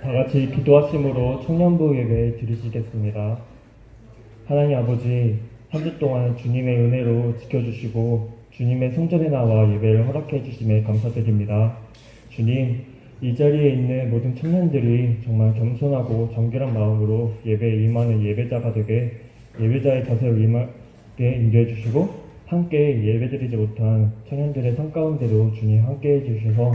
다 같이 기도하심으로 청년부 예배 드리시겠습니다. 하나님 아버지, 한 주 동안 주님의 은혜로 지켜주시고 주님의 성전에 나와 예배를 허락해 주심에 감사드립니다. 주님, 이 자리에 있는 모든 청년들이 정말 겸손하고 정결한 마음으로 예배에 임하는 예배자가 되게 예배자의 자세로 임하게 인도해 주시고 함께 예배드리지 못한 청년들의 삶 가운데도 주님 함께 해주셔서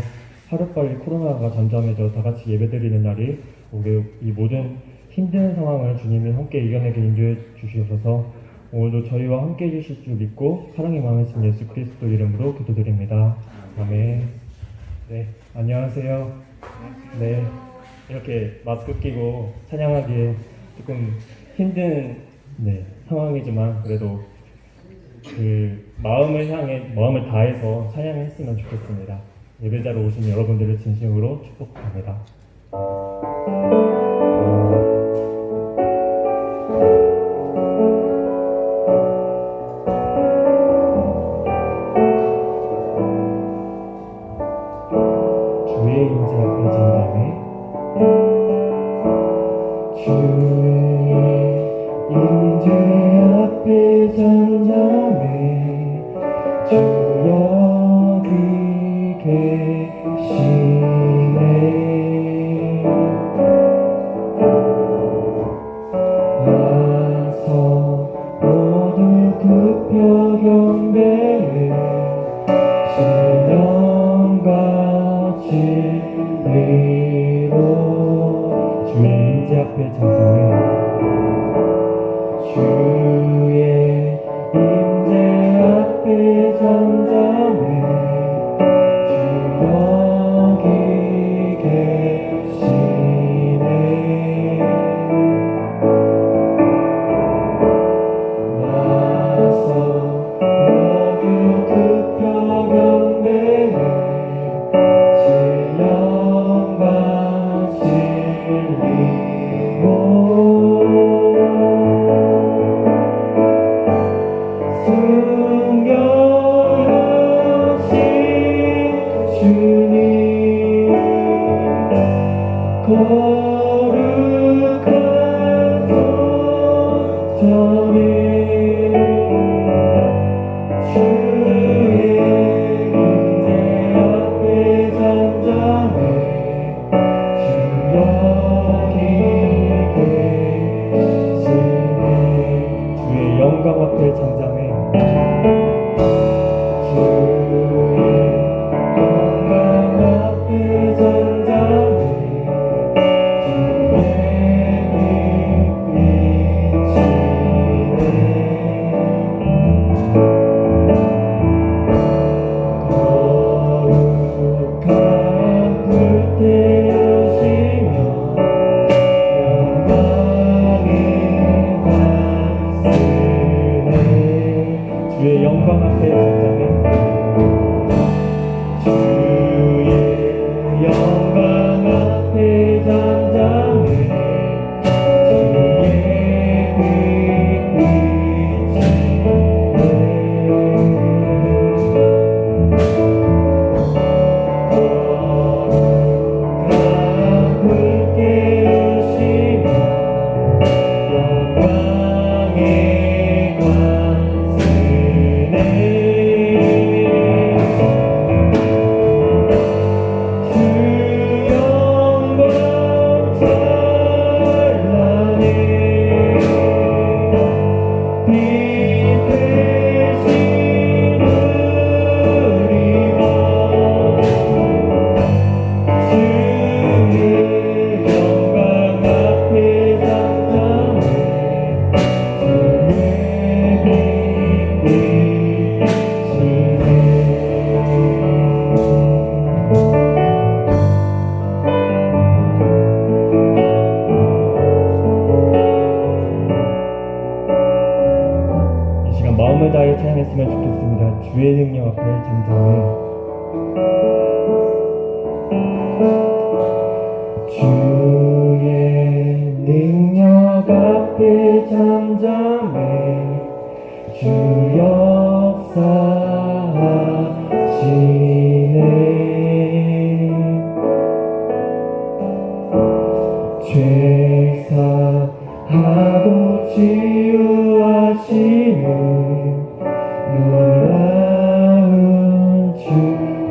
하루빨리 코로나가 잠잠해져 다 같이 예배드리는 날이 우리 이 모든 힘든 상황을 주님이 함께 이겨내게 인도해 주셔서 오늘도 저희와 함께 해주실 줄 믿고 사랑이 많으신 예수 그리스도 이름으로 기도드립니다. 아멘. 네, 안녕하세요. 네, 이렇게 마스크 끼고 찬양하기에 조금 힘든 상황이지만 그래도 그 마음을 다해서 찬양했으면 좋겠습니다. 예배자로 오신 여러분들을 진심으로 축복합니다. 주의 임재 앞에 잠잠해 주의 임재 앞에 잠잠해 주 여기 계시네 와서 모두 굽혀 경배해 신령과 진리로 주의 임재 앞에 잠잠해 주의 임재 앞에 잠잠해 주 여기 계시네 와서 모두 굽혀 경배해 신령과 진리로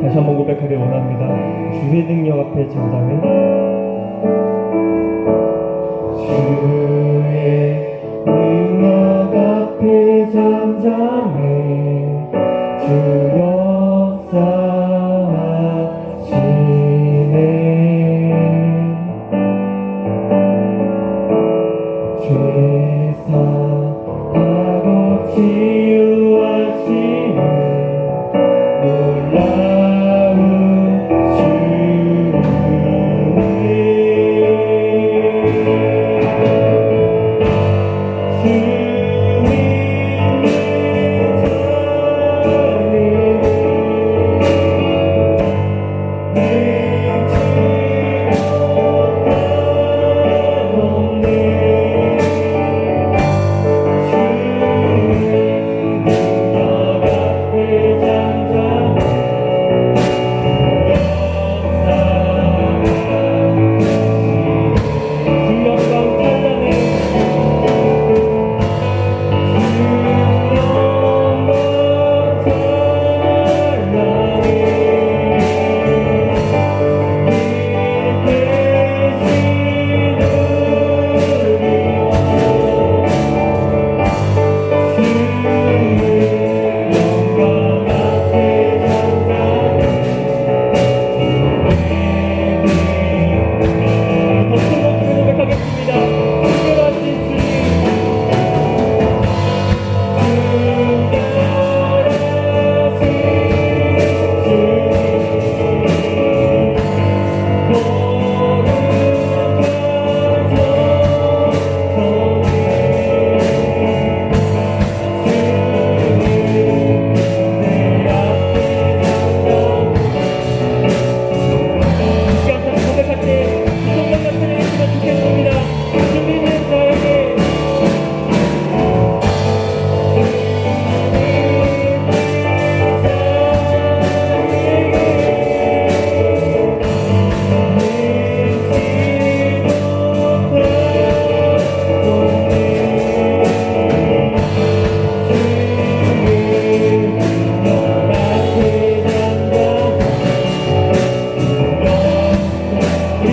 다시 한번 고백하길 원합니다. 주의 능력 앞에 잠잠해. 주의 능력 앞에 잠잠해. 주 역사하시네. 죄사하고 치유하시네. 놀라운 주님.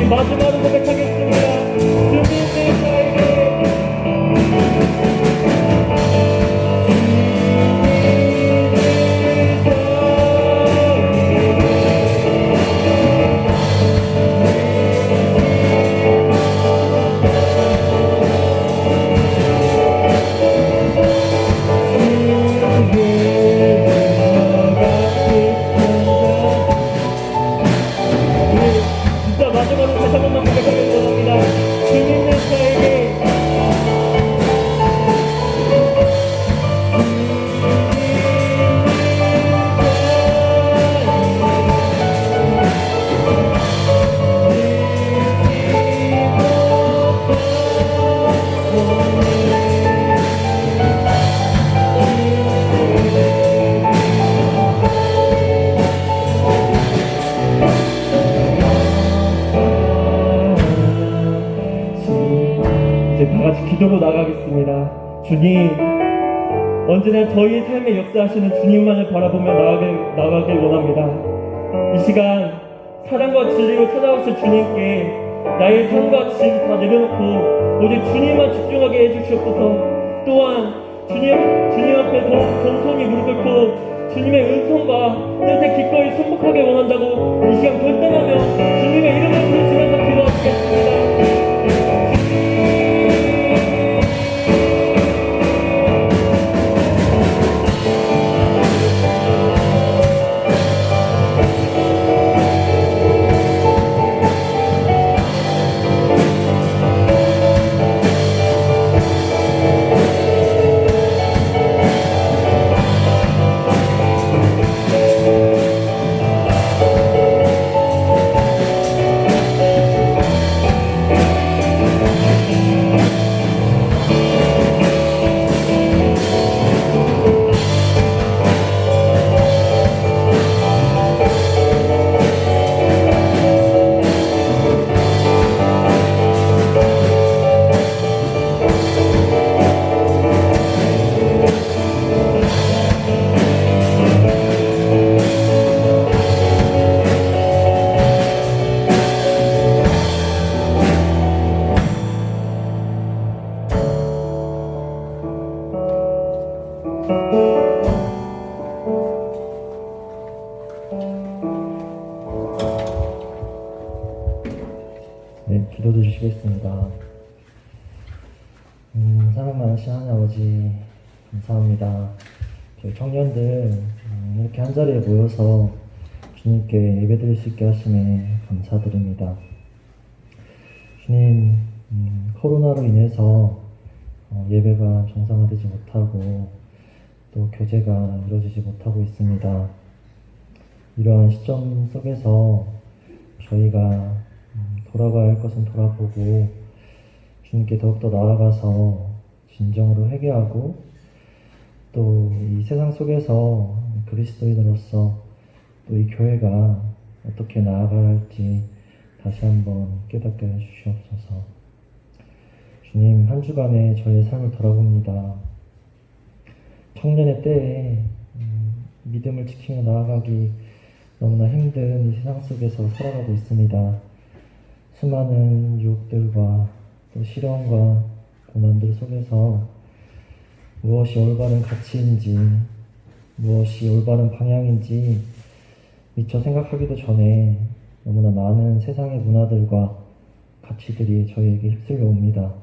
마지막으로 고백하겠습니다. 주님의 나에게 진짜 마지막으로 다시 한 번만 고백하길 원합니다. 주님의 나에게 이제 다 같이 기도로 나가겠습니다. 주님, 언제나 저희 삶에 역사하시는 주님만을 바라보며 나가길 원합니다. 이 시간 사랑과 진리로 찾아오실 주님께 나의 삶과 짐 다 내려놓고 오직 주님만 집중하게 해주시옵소서. 또한 주님 앞에 겸손히 무릎 꿇고 주님의 은총과 뜻에 기꺼이 순복하게 원한다고 이 시간 결단하며 주님의 이름을 부르시면서 기도하시겠습니다. 네, 기도드리시겠습니다. 사랑 많으신 하나님 아버지, 감사합니다. 저희 청년들 이렇게 한자리에 모여서 주님께 예배드릴 수 있게 하심에 감사드립니다. 주님, 코로나로 인해서 예배가 정상화되지 못하고 또 교제가 이루어지지 못하고 있습니다. 이러한 시점 속에서 저희가 돌아가야 할 것은 돌아보고 주님께 더욱더 나아가서 진정으로 회개하고 또 이 세상 속에서 그리스도인으로서 또 이 교회가 어떻게 나아가야 할지 다시 한번 깨닫게 해주시옵소서. 주님, 한 주간의 저의 삶을 돌아봅니다. 청년의 때에 믿음을 지키며 나아가기 너무나 힘든 이 세상 속에서 살아가고 있습니다. 수많은 유혹들과 또 시련과 고난들 속에서 무엇이 올바른 가치인지, 무엇이 올바른 방향인지 미처 생각하기도 전에 너무나 많은 세상의 문화들과 가치들이 저희에게 휩쓸려 옵니다.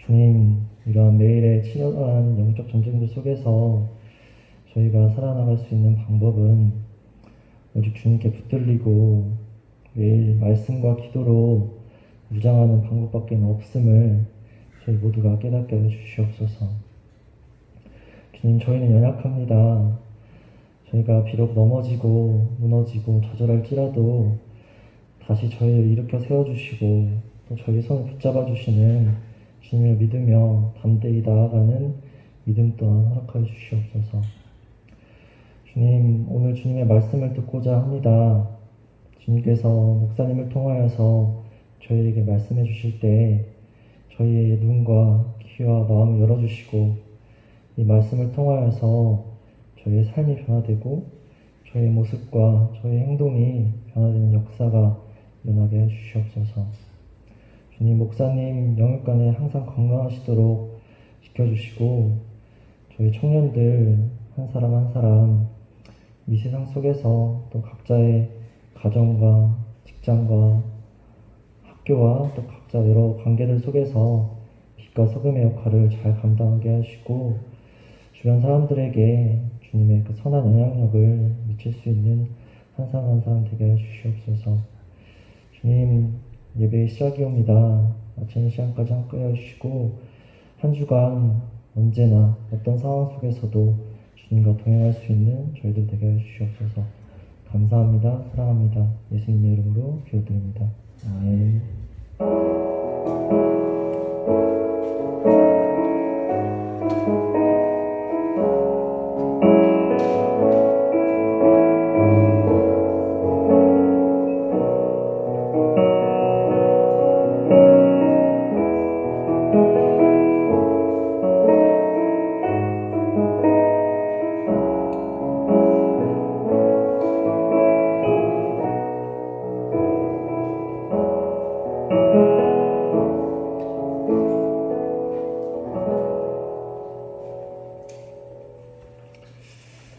주님, 이러한 매일의 치열한 영적 전쟁들 속에서 저희가 살아나갈 수 있는 방법은 오직 주님께 붙들리고 매일 말씀과 기도로 무장하는 방법밖에 없음을 저희 모두가 깨닫게 해주시옵소서. 주님, 저희는 연약합니다. 저희가 비록 넘어지고 무너지고 좌절할지라도 다시 저희를 일으켜 세워주시고 또 저희 손을 붙잡아 주시는 주님을 믿으며 담대히 나아가는 믿음 또한 허락하여 주시옵소서. 주님, 오늘 주님의 말씀을 듣고자 합니다. 주님께서 목사님을 통하여서 저희에게 말씀해 주실 때 저희의 눈과 귀와 마음을 열어주시고 이 말씀을 통하여서 저희의 삶이 변화되고 저희의 모습과 저희의 행동이 변화되는 역사가 일어나게 해주시옵소서. 주님, 목사님 영육간에 항상 건강하시도록 지켜주시고 저희 청년들 한 사람 한 사람 이 세상 속에서 또 각자의 가정과 직장과 학교와 또 각자 여러 관계들 속에서 빛과 소금의 역할을 잘 감당하게 하시고 주변 사람들에게 주님의 그 선한 영향력을 미칠 수 있는 한 사람 한 사람 되게 해주시옵소서. 주님, 예배의 시작이옵니다. 마치는 시간까지 함께 해주시고 한 주간 언제나 어떤 상황 속에서도 주님과 동행할 수 있는 저희들 되게 해주시옵소서. 감사합니다. 사랑합니다. 예수님의 이름으로 기도드립니다. 아멘.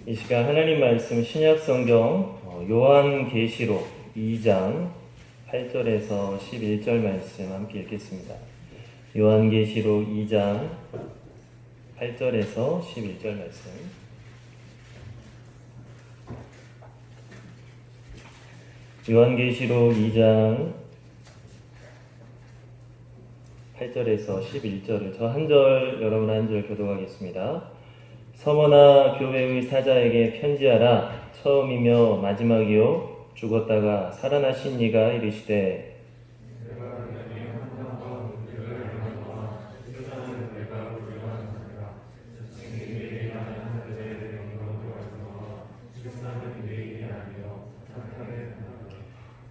이 시간 하나님 말씀 신약성경 요한계시록 2장 8절에서 11절 말씀 함께 읽겠습니다. 요한계시록 2장 8절에서 11절 말씀. 요한계시록 2장 8절에서 11절을 저 한 절 여러분 한 절 교독하겠습니다. 서머나 교회의 사자에게 편지하라. 처음이며 마지막이요 죽었다가 살아나신 이가 이르시되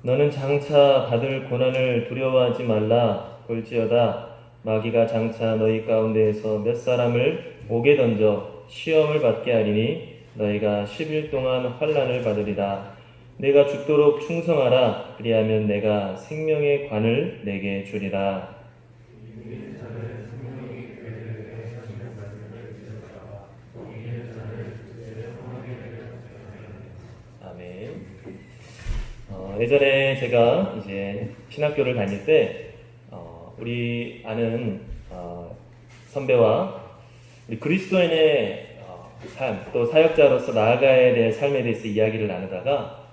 너는 장차 받을 고난을 두려워하지 말라. 볼지어다 마귀가 장차 너희 가운데에서 몇 사람을 옥에 던져 시험을 받게 하리니 너희가 10일 동안 환난을 받으리라. 내가 죽도록 충성하라. 그리하면 내가 생명의 관을 내게 주리라. 아멘. 예전에 제가 이제 신학교를 다닐 때 우리 아는 선배와 우리 그리스도인의 삶, 또 사역자로서 나아가야 될 삶에 대해서 이야기를 나누다가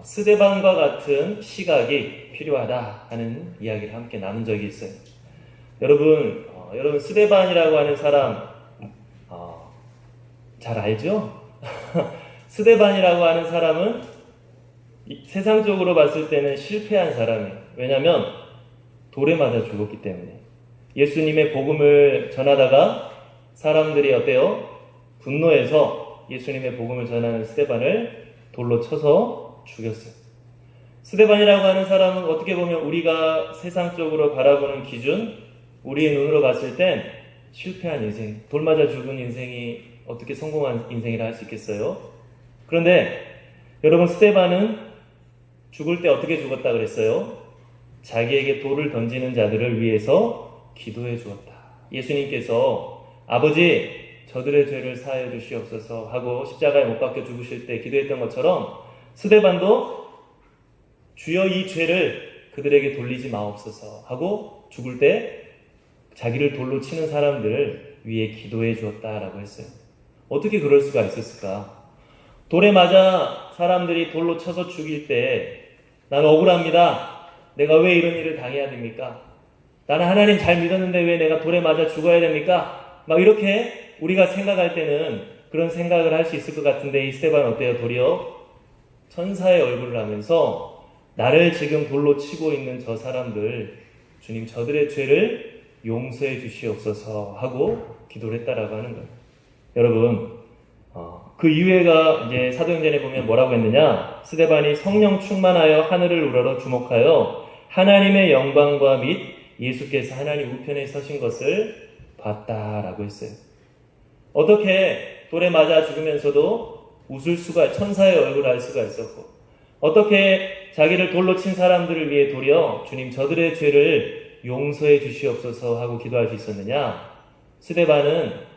스데반과 같은 시각이 필요하다 하는 이야기를 함께 나눈 적이 있어요. 여러분 스데반이라고 하는 사람 잘 알죠? 스데반이라고 하는 사람은 세상적으로 봤을 때는 실패한 사람이에요. 왜냐하면 돌에 맞아 죽었기 때문에. 예수님의 복음을 전하다가 사람들이 어때요? 분노해서 예수님의 복음을 전하는 스데반을 돌로 쳐서 죽였어요. 스데반이라고 하는 사람은 어떻게 보면 우리가 세상적으로 바라보는 기준, 우리의 눈으로 봤을 땐 실패한 인생, 돌 맞아 죽은 인생이 어떻게 성공한 인생이라 할 수 있겠어요? 그런데 여러분, 스데반은 죽을 때 어떻게 죽었다 그랬어요? 자기에게 돌을 던지는 자들을 위해서 기도해 주었다. 예수님께서 아버지 저들의 죄를 사하여 주시옵소서 하고 십자가에 못 박혀 죽으실 때 기도했던 것처럼 스데반도 주여 이 죄를 그들에게 돌리지 마옵소서 하고 죽을 때 자기를 돌로 치는 사람들을 위해 기도해 주었다라고 했어요. 어떻게 그럴 수가 있었을까? 돌에 맞아 사람들이 돌로 쳐서 죽일 때 난 억울합니다. 내가 왜 이런 일을 당해야 됩니까? 나는 하나님 잘 믿었는데 왜 내가 돌에 맞아 죽어야 됩니까? 막 이렇게 우리가 생각할 때는 그런 생각을 할 수 있을 것 같은데 이 스데반 어때요? 도리어 천사의 얼굴을 하면서 나를 지금 돌로 치고 있는 저 사람들 주님 저들의 죄를 용서해 주시옵소서 하고 기도를 했다라고 하는 거예요. 여러분 그 이후에가 이제 사도행전에 보면 뭐라고 했느냐? 스데반이 성령 충만하여 하늘을 우러러 주목하여 하나님의 영광과 및 예수께서 하나님 우편에 서신 것을 봤다라고 했어요. 어떻게 돌에 맞아 죽으면서도 웃을 수가, 천사의 얼굴을 알 수가 있었고, 어떻게 자기를 돌로 친 사람들을 위해 도리어 주님 저들의 죄를 용서해 주시옵소서 하고 기도할 수 있었느냐? 스데반은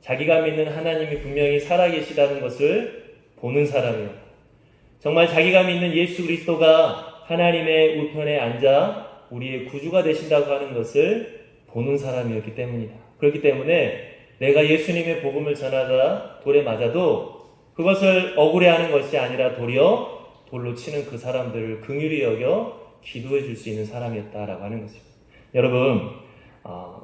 자기가 믿는 하나님이 분명히 살아계시다는 것을 보는 사람이요. 정말 자기가 믿는 예수 그리스도가 하나님의 우편에 앉아 우리의 구주가 되신다고 하는 것을 보는 사람이었기 때문이다. 그렇기 때문에 내가 예수님의 복음을 전하다 돌에 맞아도 그것을 억울해하는 것이 아니라 도리어 돌로 치는 그 사람들을 긍휼히 여겨 기도해 줄 수 있는 사람이었다라고 하는 것입니다. 여러분,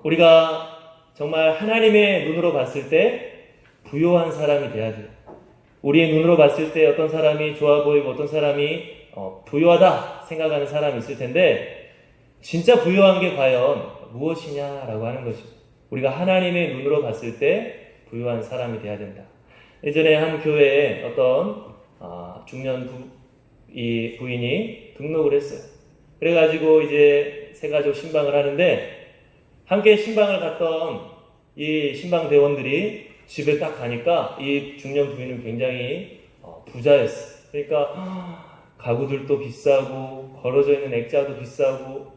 우리가 정말 하나님의 눈으로 봤을 때 부요한 사람이 돼야 돼요. 우리의 눈으로 봤을 때 어떤 사람이 좋아 보이고 어떤 사람이 부요하다 생각하는 사람이 있을 텐데 진짜 부요한 게 과연 무엇이냐라고 하는 것입니다. 우리가 하나님의 눈으로 봤을 때 부요한 사람이 돼야 된다. 예전에 한 교회에 어떤 중년 부인이 등록을 했어요. 그래가지고 이제 세 가족 신방을 하는데 함께 신방을 갔던 이 신방 대원들이 집에 딱 가니까 이 중년 부인은 굉장히 부자였어요. 그러니까 가구들도 비싸고 걸어져 있는 액자도 비싸고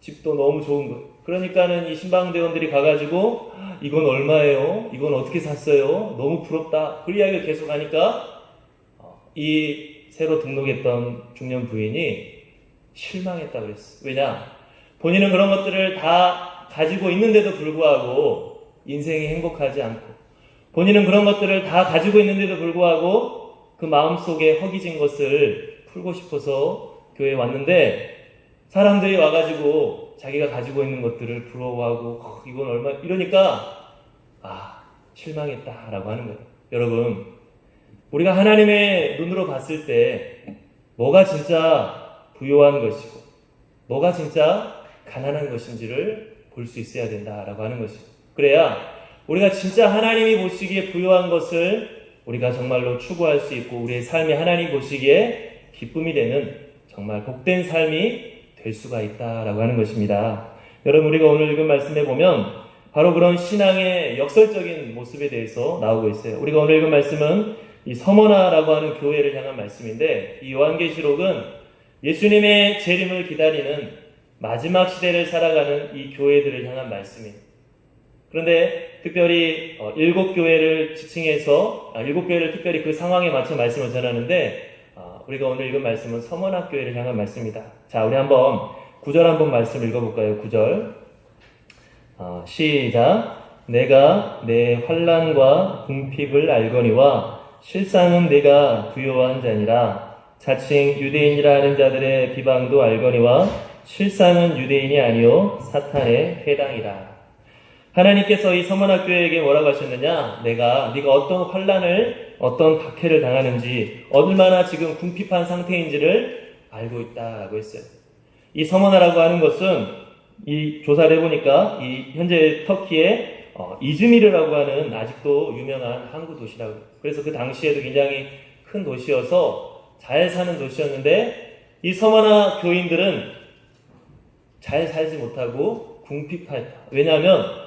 집도 너무 좋은 거. 그러니까는 이 신방 대원들이 가가지고 이건 얼마예요? 이건 어떻게 샀어요? 너무 부럽다. 그 이야기를 계속 하니까 이 새로 등록했던 중년 부인이 실망했다고 그랬어요. 왜냐? 본인은 그런 것들을 다 가지고 있는데도 불구하고 인생이 행복하지 않고 본인은 그런 것들을 다 가지고 있는데도 불구하고 그 마음속에 허기진 것을 풀고 싶어서 교회에 왔는데 사람들이 와가지고 자기가 가지고 있는 것들을 부러워하고 이건 얼마 이러니까 실망했다라고 하는 거예요. 여러분, 우리가 하나님의 눈으로 봤을 때 뭐가 진짜 부요한 것이고 뭐가 진짜 가난한 것인지를 볼 수 있어야 된다라고 하는 것이죠. 그래야 우리가 진짜 하나님이 보시기에 부요한 것을 우리가 정말로 추구할 수 있고 우리의 삶이 하나님 보시기에 기쁨이 되는 정말 복된 삶이 될 수가 있다라고 하는 것입니다. 여러분, 우리가 오늘 읽은 말씀에 보면 바로 그런 신앙의 역설적인 모습에 대해서 나오고 있어요. 우리가 오늘 읽은 말씀은 이 서머나라고 하는 교회를 향한 말씀인데 이 요한계시록은 예수님의 재림을 기다리는 마지막 시대를 살아가는 이 교회들을 향한 말씀입니다. 그런데 특별히 일곱 교회를 지칭해서 일곱 교회를 특별히 그 상황에 맞춰 말씀을 전하는데 우리가 오늘 읽은 말씀은 서머나교회를 향한 말씀입니다. 자, 우리 한번 9절 한번 말씀 읽어볼까요? 9절. 시작. 내가 내 환난과 궁핍을 알거니와 실상은 내가 부요한 자니라. 자칭 유대인이라 하는 자들의 비방도 알거니와 실상은 유대인이 아니요 사탄의 회당이라. 하나님께서 이 서머나교회에게 뭐라고 하셨느냐? 네가 어떤 환난을 어떤 박해를 당하는지 얼마나 지금 궁핍한 상태인지를 알고 있다라고 했어요. 이 서머나라고 하는 것은 이 조사를 해보니까 이 현재 터키의 이즈미르라고 하는 아직도 유명한 항구 도시라고. 그래서 그 당시에도 굉장히 큰 도시여서 잘 사는 도시였는데 이 서머나 교인들은 잘 살지 못하고 궁핍했다. 왜냐하면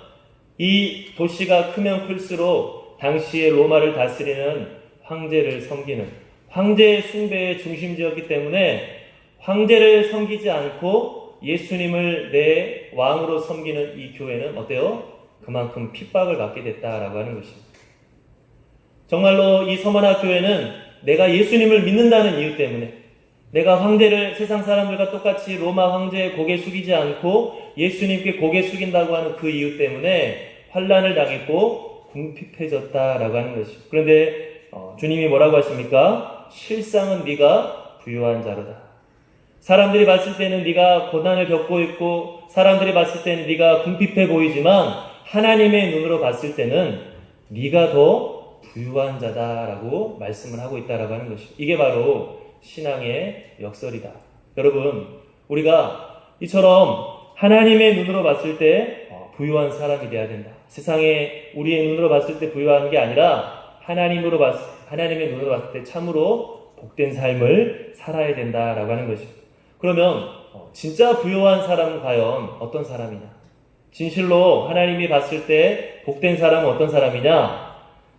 이 도시가 크면 클수록 당시에 로마를 다스리는 황제를 섬기는 황제의 숭배의 중심지였기 때문에 황제를 섬기지 않고 예수님을 내 왕으로 섬기는 이 교회는 어때요? 그만큼 핍박을 받게 됐다라고 하는 것입니다. 정말로 이 서머나 교회는 내가 예수님을 믿는다는 이유 때문에 내가 황제를 세상 사람들과 똑같이 로마 황제의 고개 숙이지 않고 예수님께 고개 숙인다고 하는 그 이유 때문에 환난을 당했고 궁핍해졌다라고 하는 것이죠. 그런데 주님이 뭐라고 하십니까? 실상은 네가 부요한 자로다. 사람들이 봤을 때는 네가 고난을 겪고 있고 사람들이 봤을 때는 네가 궁핍해 보이지만 하나님의 눈으로 봤을 때는 네가 더 부유한 자다라고 말씀을 하고 있다라고 하는 것이죠. 이게 바로 신앙의 역설이다. 여러분, 우리가 이처럼 하나님의 눈으로 봤을 때 부유한 사람이 되어야 된다. 세상에 우리의 눈으로 봤을 때 부유한 게 아니라 하나님의 눈으로 봤을 때 참으로 복된 삶을 살아야 된다라고 하는 것이죠. 그러면 진짜 부유한 사람은 과연 어떤 사람이냐? 진실로 하나님이 봤을 때 복된 사람은 어떤 사람이냐?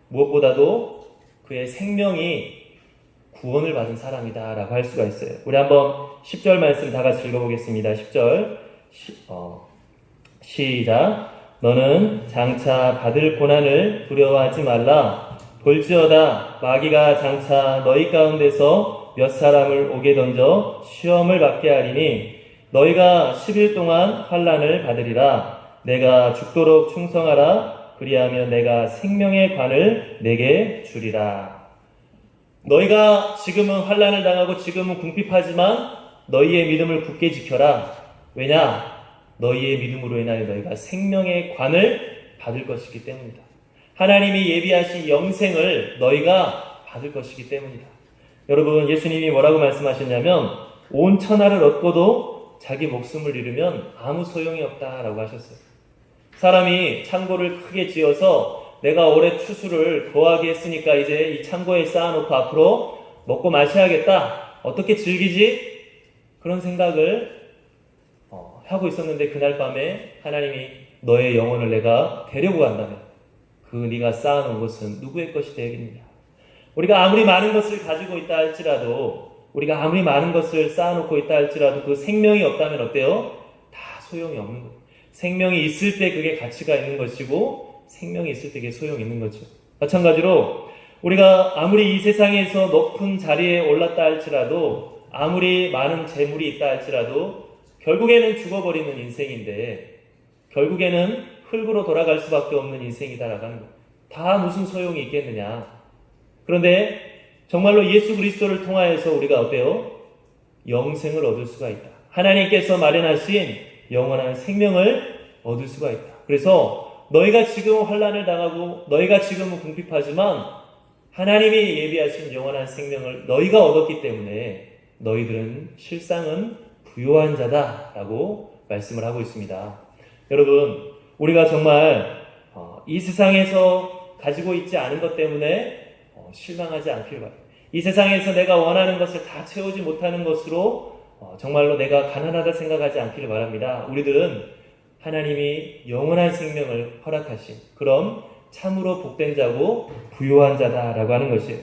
무엇보다도 그의 생명이 구원을 받은 사람이다라고 할 수가 있어요. 우리 한번 10절 말씀 다 같이 읽어보겠습니다. 10절 시작. 너는 장차 받을 고난을 두려워하지 말라. 볼지어다 마귀가 장차 너희 가운데서 몇 사람을 옥에 던져 시험을 받게 하리니 너희가 10일 동안 환난을 받으리라. 내가 죽도록 충성하라. 그리하면 내가 생명의 관을 내게 주리라. 너희가 지금은 환난을 당하고 지금은 궁핍하지만 너희의 믿음을 굳게 지켜라. 왜냐? 너희의 믿음으로 인하여 너희가 생명의 관을 받을 것이기 때문이다. 하나님이 예비하신 영생을 너희가 받을 것이기 때문이다. 여러분, 예수님이 뭐라고 말씀하셨냐면 온 천하를 얻고도 자기 목숨을 잃으면 아무 소용이 없다라고 하셨어요. 사람이 창고를 크게 지어서 내가 올해 추수를 거하게 했으니까 이제 이 창고에 쌓아놓고 앞으로 먹고 마셔야겠다. 어떻게 즐기지? 그런 생각을 하고 있었는데 그날 밤에 하나님이 너의 영혼을 내가 데려고 간다면 그 네가 쌓아놓은 것은 누구의 것이 되겠느냐? 우리가 아무리 많은 것을 가지고 있다 할지라도 우리가 아무리 많은 것을 쌓아놓고 있다 할지라도 그 생명이 없다면 어때요? 다 소용이 없는 거예요. 생명이 있을 때 그게 가치가 있는 것이고 생명이 있을 때 그게 소용이 있는 거죠. 마찬가지로 우리가 아무리 이 세상에서 높은 자리에 올랐다 할지라도 아무리 많은 재물이 있다 할지라도 결국에는 죽어버리는 인생인데 결국에는 흙으로 돌아갈 수밖에 없는 인생이다라고 하는 거예요. 다 무슨 소용이 있겠느냐. 그런데 정말로 예수 그리스도를 통하여서 우리가 어때요? 영생을 얻을 수가 있다. 하나님께서 마련하신 영원한 생명을 얻을 수가 있다. 그래서 너희가 지금 환난을 당하고 너희가 지금은 궁핍하지만 하나님이 예비하신 영원한 생명을 너희가 얻었기 때문에 너희들은 실상은 부요한 자다라고 말씀을 하고 있습니다. 여러분, 우리가 정말 이 세상에서 가지고 있지 않은 것 때문에 실망하지 않길 바랍니다. 이 세상에서 내가 원하는 것을 다 채우지 못하는 것으로 정말로 내가 가난하다 생각하지 않기를 바랍니다. 우리들은 하나님이 영원한 생명을 허락하신 그런 참으로 복된 자고 부요한 자다라고 하는 것이에요.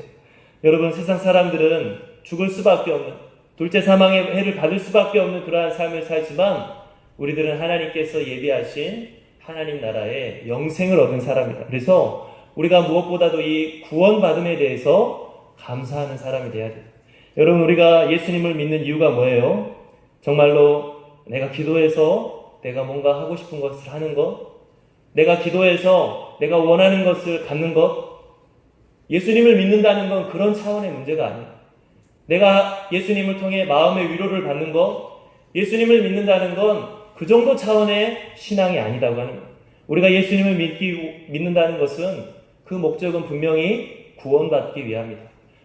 여러분, 세상 사람들은 죽을 수밖에 없는 둘째 사망의 해를 받을 수밖에 없는 그러한 삶을 살지만 우리들은 하나님께서 예비하신 하나님 나라의 영생을 얻은 사람이다. 그래서 우리가 무엇보다도 이 구원받음에 대해서 감사하는 사람이 되어야 돼요. 여러분, 우리가 예수님을 믿는 이유가 뭐예요? 정말로 내가 기도해서 내가 뭔가 하고 싶은 것을 하는 것, 내가 기도해서 내가 원하는 것을 갖는 것, 예수님을 믿는다는 건 그런 차원의 문제가 아니에요. 내가 예수님을 통해 마음의 위로를 받는 것, 예수님을 믿는다는 건 그 정도 차원의 신앙이 아니다고 하는 거예요. 우리가 예수님을 믿는다는 것은 그 목적은 분명히 구원받기 위함이다.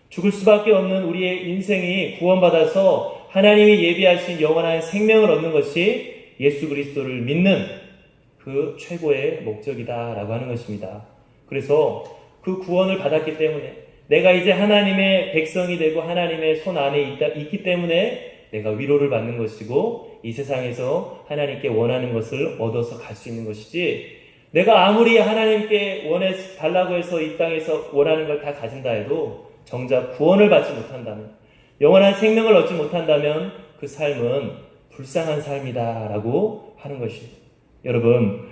죽을 수밖에 없는 우리의 인생이 구원받아서 하나님이 예비하신 영원한 생명을 얻는 것이 예수 그리스도를 믿는 그 최고의 목적이다라고 하는 것입니다. 그래서 그 구원을 받았기 때문에 내가 이제 하나님의 백성이 되고 하나님의 손 안에 있기 때문에 내가 위로를 받는 것이고 이 세상에서 하나님께 원하는 것을 얻어서 갈 수 있는 것이지, 내가 아무리 하나님께 달라고 해서 이 땅에서 원하는 걸 다 가진다 해도 정작 구원을 받지 못한다면, 영원한 생명을 얻지 못한다면 그 삶은 불쌍한 삶이다라고 하는 것입니다. 여러분,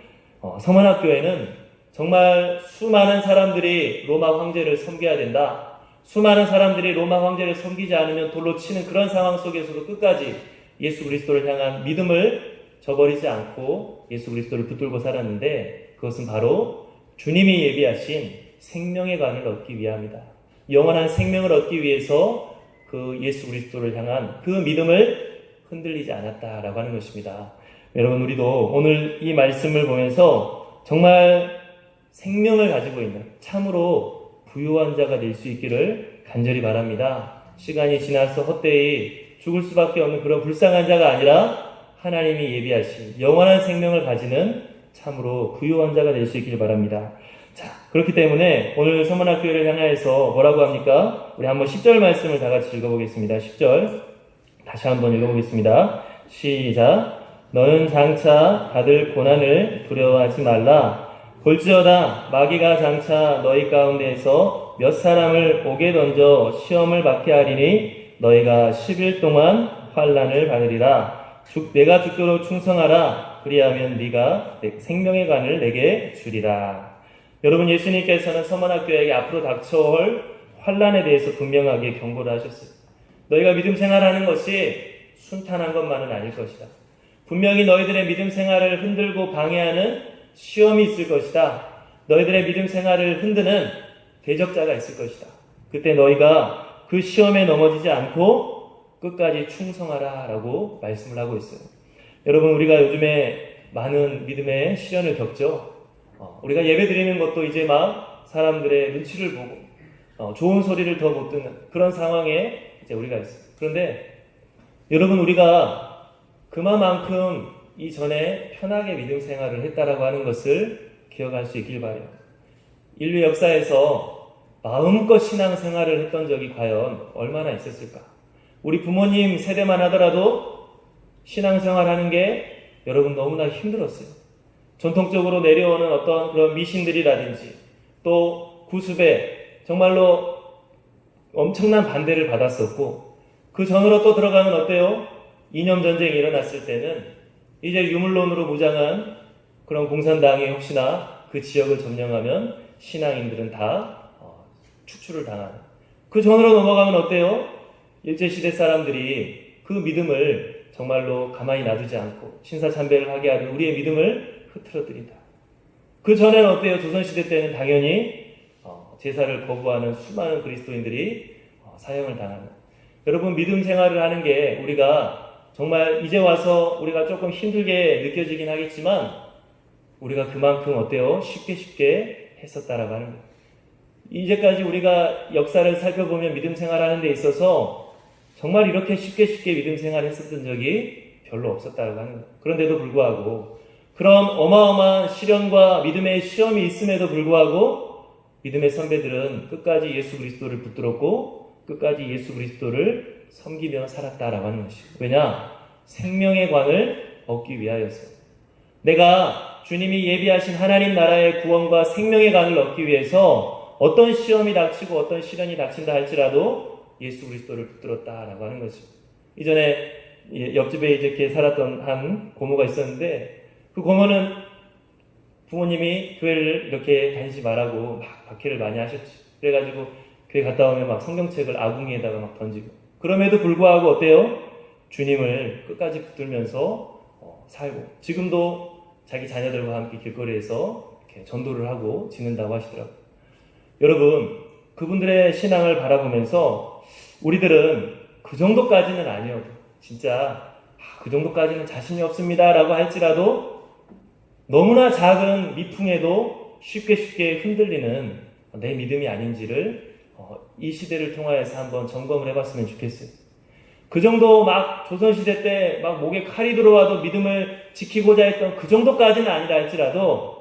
서문학교에는 정말 수많은 사람들이 로마 황제를 섬겨야 된다, 수많은 사람들이 로마 황제를 섬기지 않으면 돌로 치는 그런 상황 속에서도 끝까지 예수 그리스도를 향한 믿음을 저버리지 않고 예수 그리스도를 붙들고 살았는데, 그것은 바로 주님이 예비하신 생명의 관을 얻기 위함이다. 영원한 생명을 얻기 위해서 그 예수 그리스도를 향한 그 믿음을 흔들리지 않았다라고 하는 것입니다. 여러분, 우리도 오늘 이 말씀을 보면서 정말 생명을 가지고 있는 참으로 부유한 자가 될 수 있기를 간절히 바랍니다. 시간이 지나서 헛되이 죽을 수밖에 없는 그런 불쌍한 자가 아니라 하나님이 예비하신 영원한 생명을 가지는 참으로 부유한 자가 될 수 있기를 바랍니다. 자, 그렇기 때문에 오늘 서문학교회를 향하여서 뭐라고 합니까? 우리 한번 10절 말씀을 다 같이 읽어보겠습니다. 10절 다시 한번 읽어보겠습니다. 시작. 너는 장차 받을 고난을 두려워하지 말라. 볼지어다 마귀가 장차 너희 가운데에서 몇 사람을 옥에 던져 시험을 받게 하리니 너희가 10일 동안 환난을 받으리라. 내가 죽도록 충성하라. 그리하면 네가 생명의 관을 내게 주리라. 여러분, 예수님께서는 서문학교에게 앞으로 닥쳐올 환난에 대해서 분명하게 경고를 하셨어요. 너희가 믿음 생활하는 것이 순탄한 것만은 아닐 것이다. 분명히 너희들의 믿음 생활을 흔들고 방해하는 시험이 있을 것이다. 너희들의 믿음 생활을 흔드는 대적자가 있을 것이다. 그때 너희가 그 시험에 넘어지지 않고 끝까지 충성하라 라고 말씀을 하고 있어요. 여러분, 우리가 요즘에 많은 믿음의 시련을 겪죠. 우리가 예배 드리는 것도 이제 막 사람들의 눈치를 보고 좋은 소리를 더 못 듣는 그런 상황에 이제 우리가 있어요. 그런데 여러분, 우리가 그만큼 이전에 편하게 믿음 생활을 했다라고 하는 것을 기억할 수 있길 바라요. 인류 역사에서 마음껏 신앙 생활을 했던 적이 과연 얼마나 있었을까? 우리 부모님 세대만 하더라도 신앙 생활하는 게 여러분 너무나 힘들었어요. 전통적으로 내려오는 어떤 그런 미신들이라든지 또 구습에 정말로 엄청난 반대를 받았었고, 그 전으로 또 들어가면 어때요? 이념 전쟁이 일어났을 때는 이제 유물론으로 무장한 그런 공산당이 혹시나 그 지역을 점령하면 신앙인들은 다 추출을 당하는, 그 전으로 넘어가면 어때요? 일제시대 사람들이 그 믿음을 정말로 가만히 놔두지 않고 신사참배를 하게 하는 우리의 믿음을 흐트러뜨린다. 그 전에는 어때요? 조선시대 때는 당연히 제사를 거부하는 수많은 그리스도인들이 사형을 당하는. 여러분, 믿음 생활을 하는 게 우리가 정말 이제 와서 우리가 조금 힘들게 느껴지긴 하겠지만 우리가 그만큼 어때요? 쉽게 했었다라고 하는 거예요. 이제까지 우리가 역사를 살펴보면 믿음 생활하는 데 있어서 정말 이렇게 쉽게 믿음 생활을 했었던 적이 별로 없었다라고 하는 거예요. 그런데도 불구하고 그런 어마어마한 시련과 믿음의 시험이 있음에도 불구하고 믿음의 선배들은 끝까지 예수 그리스도를 붙들었고 끝까지 예수 그리스도를 섬기며 살았다라고 하는 것이에요. 왜냐? 생명의 관을 얻기 위하여서. 내가 주님이 예비하신 하나님 나라의 구원과 생명의 관을 얻기 위해서 어떤 시험이 닥치고 어떤 시련이 닥친다 할지라도 예수 그리스도를 붙들었다라고 하는 것이죠. 이전에 옆집에 이렇게 살았던 한 고모가 있었는데, 그 고모는 부모님이 교회를 이렇게 다니지 말라고 막 박해를 많이 하셨지. 그래가지고 교회 갔다 오면 막 성경책을 아궁이에다가 막 던지고, 그럼에도 불구하고 어때요? 주님을 끝까지 붙들면서 살고 지금도 자기 자녀들과 함께 길거리에서 이렇게 전도를 하고 지낸다고 하시더라고요. 여러분, 그분들의 신앙을 바라보면서 우리들은 그 정도까지는 아니어도 진짜 그 정도까지는 자신이 없습니다라고 할지라도 너무나 작은 미풍에도 쉽게 흔들리는 내 믿음이 아닌지를 이 시대를 통하여서 한번 점검을 해봤으면 좋겠어요. 그 정도 막 조선시대 때 막 목에 칼이 들어와도 믿음을 지키고자 했던 그 정도까지는 아니라 할지라도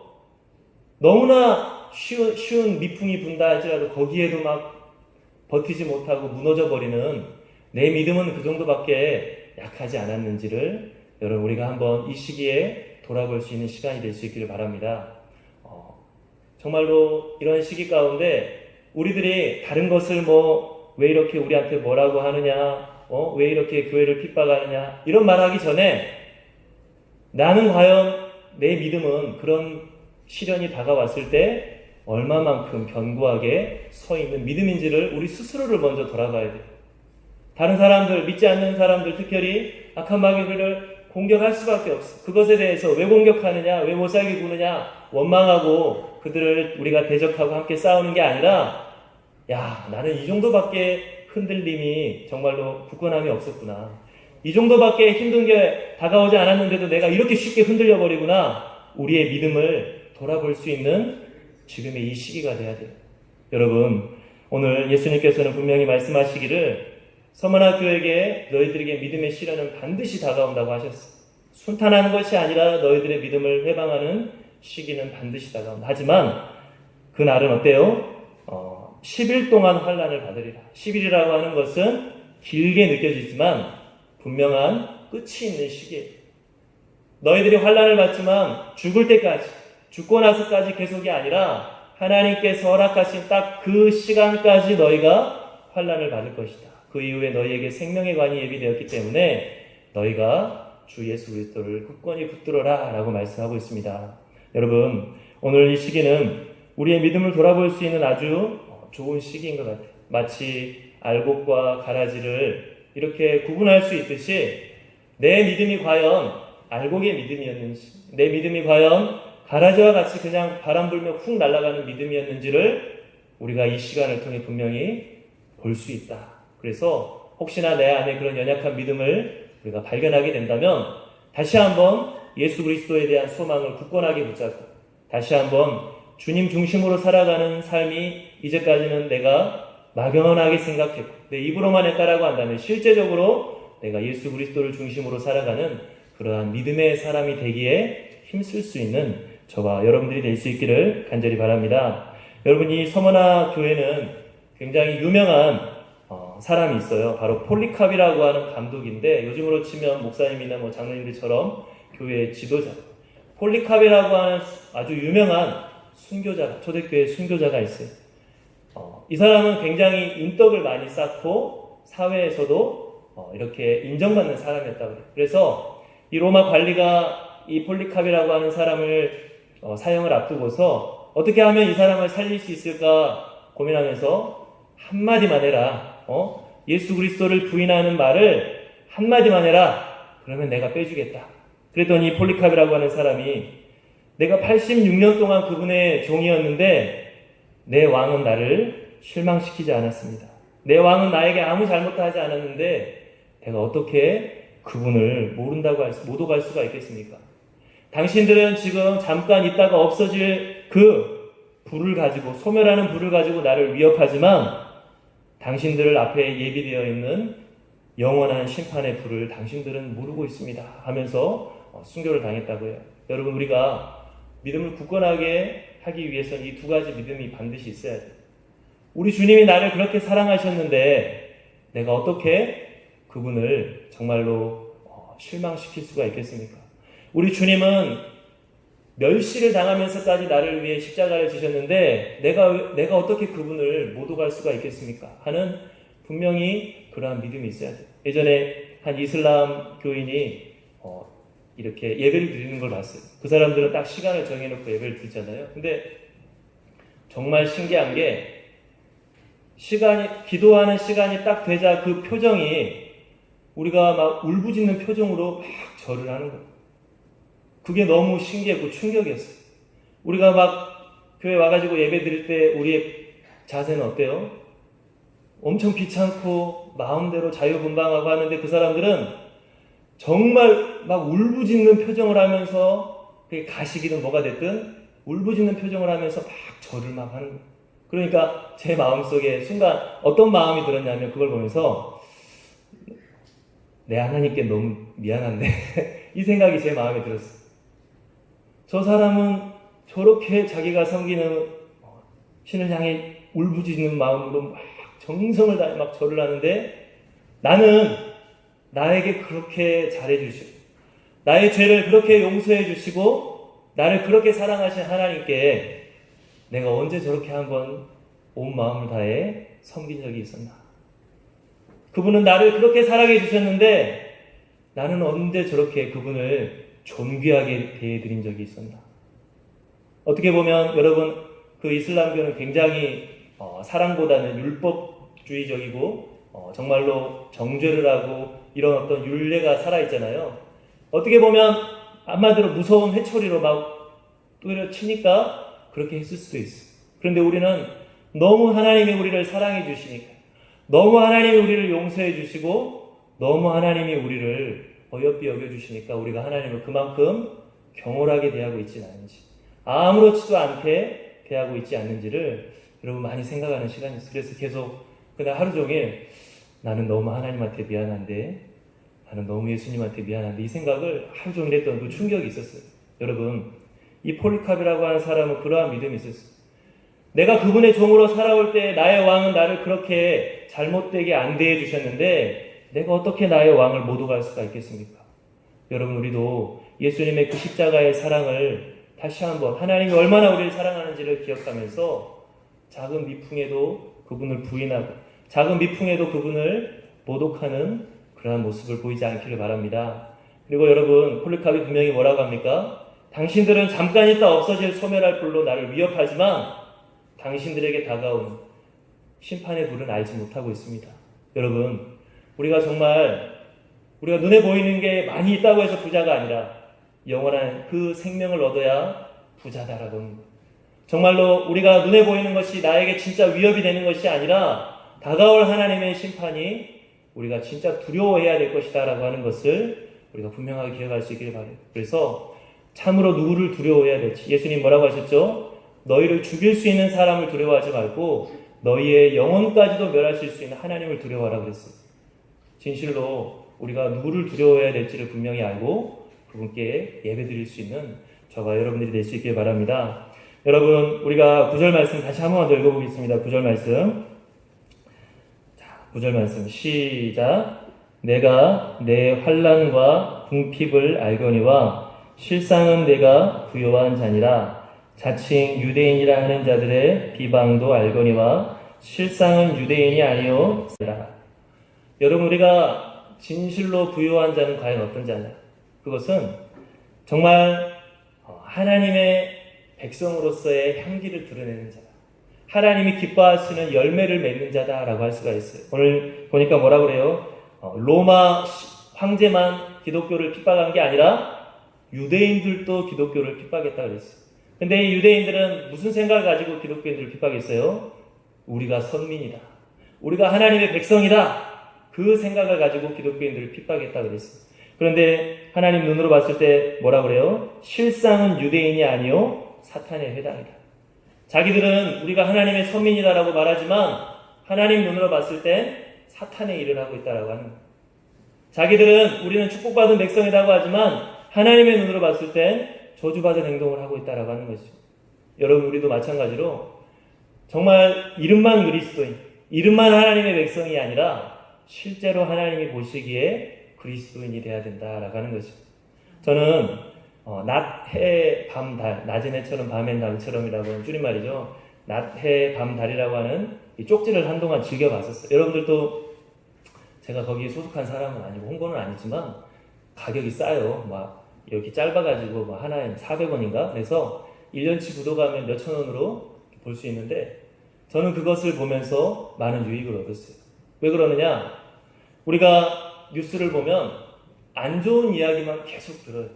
너무나 쉬운 미풍이 분다 할지라도 거기에도 막 버티지 못하고 무너져 버리는 내 믿음은 그 정도밖에 약하지 않았는지를 여러분 우리가 한번 이 시기에 돌아볼 수 있는 시간이 될 수 있기를 바랍니다. 정말로 이런 시기 가운데 우리들이 다른 것을 왜 이렇게 우리한테 뭐라고 하느냐, 왜 이렇게 교회를 핍박하느냐 이런 말하기 전에 나는 과연 내 믿음은 그런 시련이 다가왔을 때 얼마만큼 견고하게 서 있는 믿음인지를 우리 스스로를 먼저 돌아봐야 돼요. 다른 사람들, 믿지 않는 사람들, 특별히 악한 마귀를 공격할 수밖에 없어. 그것에 대해서 왜 공격하느냐, 왜 못살게 구느냐 원망하고 그들을 우리가 대적하고 함께 싸우는 게 아니라 야, 나는 이 정도밖에 흔들림이 정말로 굳건함이 없었구나. 이 정도밖에 힘든 게 다가오지 않았는데도 내가 이렇게 쉽게 흔들려 버리구나. 우리의 믿음을 돌아볼 수 있는 지금의 이 시기가 돼야 돼요. 여러분, 오늘 예수님께서는 분명히 말씀하시기를 서머나 교회에게 너희들에게 믿음의 시련은 반드시 다가온다고 하셨어요. 순탄하는 것이 아니라 너희들의 믿음을 회방하는 시기는 반드시 다가온다. 하지만 그날은 어때요? 10일 동안 환난을 받으리라. 10일이라고 하는 것은 길게 느껴지지만 분명한 끝이 있는 시기예요. 너희들이 환난을 받지만 죽을 때까지, 죽고 나서까지 계속이 아니라 하나님께서 허락하신 딱 그 시간까지 너희가 환난을 받을 것이다. 그 이후에 너희에게 생명의 관이 예비되었기 때문에 너희가 주 예수 그리스도를 굳건히 붙들어라 라고 말씀하고 있습니다. 여러분, 오늘 이 시기는 우리의 믿음을 돌아볼 수 있는 아주 좋은 시기인 것 같아요. 마치 알곡과 가라지를 이렇게 구분할 수 있듯이 내 믿음이 과연 알곡의 믿음이었는지, 내 믿음이 과연 가라지와 같이 그냥 바람 불며 훅 날아가는 믿음이었는지를 우리가 이 시간을 통해 분명히 볼 수 있다. 그래서 혹시나 내 안에 그런 연약한 믿음을 우리가 발견하게 된다면 다시 한번 예수 그리스도에 대한 소망을 굳건하게 붙잡고 다시 한번 주님 중심으로 살아가는 삶이 이제까지는 내가 막연하게 생각했고 내 입으로만 했다라고 한다면 실제적으로 내가 예수 그리스도를 중심으로 살아가는 그러한 믿음의 사람이 되기에 힘쓸 수 있는 저와 여러분들이 될 수 있기를 간절히 바랍니다. 여러분, 이 서머나 교회는 굉장히 유명한 사람이 있어요. 바로 폴리캅이라고 하는 감독인데 요즘으로 치면 목사님이나 장로님들처럼 교회의 지도자. 폴리캅이라고 하는 아주 유명한 순교자, 초대교회 순교자가 있어요. 이 사람은 굉장히 인덕을 많이 쌓고 사회에서도 이렇게 인정받는 사람이었다고 해요. 그래서 이 로마 관리가 이 폴리캅이라고 하는 사람을 사형을 앞두고서 어떻게 하면 이 사람을 살릴 수 있을까 고민하면서 한마디만 해라. 예수 그리스도를 부인하는 말을 한마디만 해라. 그러면 내가 빼주겠다. 그랬더니 폴리캅이라고 하는 사람이 내가 86년 동안 그분의 종이었는데 내 왕은 나를 실망시키지 않았습니다. 내 왕은 나에게 아무 잘못도 하지 않았는데 내가 어떻게 그분을 모독할 수가 있겠습니까? 당신들은 지금 잠깐 있다가 없어질 그 불을 가지고, 소멸하는 불을 가지고 나를 위협하지만 당신들 앞에 예비되어 있는 영원한 심판의 불을 당신들은 모르고 있습니다 하면서 순교를 당했다고 해요. 여러분, 우리가 믿음을 굳건하게 하기 위해서는 이 두 가지 믿음이 반드시 있어야 돼요. 우리 주님이 나를 그렇게 사랑하셨는데 내가 어떻게 그분을 정말로 실망시킬 수가 있겠습니까? 우리 주님은 멸시를 당하면서까지 나를 위해 십자가를 지셨는데 내가 어떻게 그분을 모독할 수가 있겠습니까? 하는 분명히 그러한 믿음이 있어야 돼요. 예전에 한 이슬람 교인이 이렇게 예배를 드리는 걸 봤어요. 그 사람들은 딱 시간을 정해놓고 예배를 드리잖아요. 근데 정말 신기한 게 기도하는 시간이 딱 되자 그 표정이 우리가 막 울부짖는 표정으로 막 절을 하는 거예요. 그게 너무 신기했고 충격이었어요. 우리가 막 교회 와가지고 예배 드릴 때 우리의 자세는 어때요? 엄청 귀찮고 마음대로 자유분방하고 하는데 그 사람들은 정말 막 울부짖는 표정을 하면서 그게 가식이든 뭐가 됐든 울부짖는 표정을 하면서 막 절을 막 하는 거예요. 그러니까 제 마음속에 순간 어떤 마음이 들었냐면 그걸 보면서 내 하나님께 너무 미안한데 이 생각이 제 마음에 들었어요. 저 사람은 저렇게 자기가 섬기는 신을 향해 울부짖는 마음으로 막 정성을 다해 막 절을 하는데 나는 나에게 그렇게 잘해주시고 나의 죄를 그렇게 용서해 주시고 나를 그렇게 사랑하신 하나님께 내가 언제 저렇게 한번 온 마음을 다해 섬긴 적이 있었나? 그분은 나를 그렇게 사랑해 주셨는데 나는 언제 저렇게 그분을 존귀하게 대해드린 적이 있었나? 어떻게 보면 여러분 그 이슬람교는 굉장히 사랑보다는 율법주의적이고 정말로 정죄를 하고 이런 어떤 율례가 살아있잖아요. 어떻게 보면 한마디로 무서운 회초리로 막 때려치니까 그렇게 했을 수도 있어. 그런데 우리는 너무 하나님이 우리를 사랑해 주시니까 너무 하나님이 우리를 용서해 주시고 너무 하나님이 우리를 어여삐 여겨주시니까 우리가 하나님을 그만큼 경홀하게 대하고 있지 않은지 아무렇지도 않게 대하고 있지 않는지를 여러분 많이 생각하는 시간이었어요. 그래서 계속 그날 하루 종일 나는 너무 하나님한테 미안한데 나는 너무 예수님한테 미안한데 이 생각을 하루 종일 했던 그 충격이 있었어요. 여러분 이 폴리캅이라고 하는 사람은 그러한 믿음이 있었어요. 내가 그분의 종으로 살아올 때 나의 왕은 나를 그렇게 잘못되게 안 대해 주셨는데 내가 어떻게 나의 왕을 못 오갈 수가 있겠습니까? 여러분 우리도 예수님의 그 십자가의 사랑을 다시 한번 하나님이 얼마나 우리를 사랑하는지를 기억하면서 작은 미풍에도 그분을 부인하고 작은 미풍에도 그분을 모독하는 그러한 모습을 보이지 않기를 바랍니다. 그리고 여러분 폴리캅이 분명히 뭐라고 합니까? 당신들은 잠깐 있다 없어질 소멸할 불로 나를 위협하지만 당신들에게 다가온 심판의 불은 알지 못하고 있습니다. 여러분 우리가 정말 우리가 눈에 보이는 게 많이 있다고 해서 부자가 아니라 영원한 그 생명을 얻어야 부자다라고 하는 거예요. 정말로 우리가 눈에 보이는 것이 나에게 진짜 위협이 되는 것이 아니라 다가올 하나님의 심판이 우리가 진짜 두려워해야 될 것이다 라고 하는 것을 우리가 분명하게 기억할 수 있기를 바라요. 그래서 참으로 누구를 두려워해야 될지 예수님 뭐라고 하셨죠? 너희를 죽일 수 있는 사람을 두려워하지 말고 너희의 영혼까지도 멸하실 수 있는 하나님을 두려워하라고 그랬어요. 진실로 우리가 누구를 두려워해야 될지를 분명히 알고 그분께 예배드릴 수 있는 저와 여러분들이 될 수 있길 바랍니다. 여러분 우리가 9절 말씀 다시 한 번 더 읽어보겠습니다. 9절 말씀 9절 말씀 시작. 내가 내 환난과 궁핍을 알거니와 실상은 내가 부요한 자니라. 자칭 유대인이라 하는 자들의 비방도 알거니와 실상은 유대인이 아니요. 여러분 우리가 진실로 부요한 자는 과연 어떤 자냐? 그것은 정말 하나님의 백성으로서의 향기를 드러내는 자다. 하나님이 기뻐하시는 열매를 맺는 자다라고 할 수가 있어요. 오늘 보니까 뭐라 그래요? 로마 황제만 기독교를 핍박한 게 아니라 유대인들도 기독교를 핍박했다 그랬어요. 근데 이 유대인들은 무슨 생각을 가지고 기독교인들을 핍박했어요? 우리가 선민이다. 우리가 하나님의 백성이다. 그 생각을 가지고 기독교인들을 핍박했다 그랬어요. 그런데 하나님 눈으로 봤을 때 뭐라 그래요? 실상은 유대인이 아니요 사탄의 회당이다. 자기들은 우리가 하나님의 선민이다라고 말하지만 하나님 눈으로 봤을 때 사탄의 일을 하고 있다라고 하는 거예요. 자기들은 우리는 축복받은 백성이라고 하지만 하나님의 눈으로 봤을 때 저주받은 행동을 하고 있다라고 하는 것이죠. 여러분 우리도 마찬가지로 정말 이름만 그리스도인, 이름만 하나님의 백성이 아니라 실제로 하나님이 보시기에 그리스도인이 돼야 된다라고 하는 것이죠. 저는 낮, 해, 밤, 달, 낮은 해처럼 밤엔 날처럼이라고 하는 줄임말이죠. 낮, 해, 밤, 달이라고 하는 이 쪽지를 한동안 즐겨봤었어요. 여러분들도 제가 거기에 소속한 사람은 아니고 홍보는 아니지만 가격이 싸요. 막 이렇게 짧아가지고 막 하나에 400원인가? 그래서 1년치 구독하면 몇천 원으로 볼 수 있는데 저는 그것을 보면서 많은 유익을 얻었어요. 왜 그러느냐? 우리가 뉴스를 보면 안 좋은 이야기만 계속 들어요.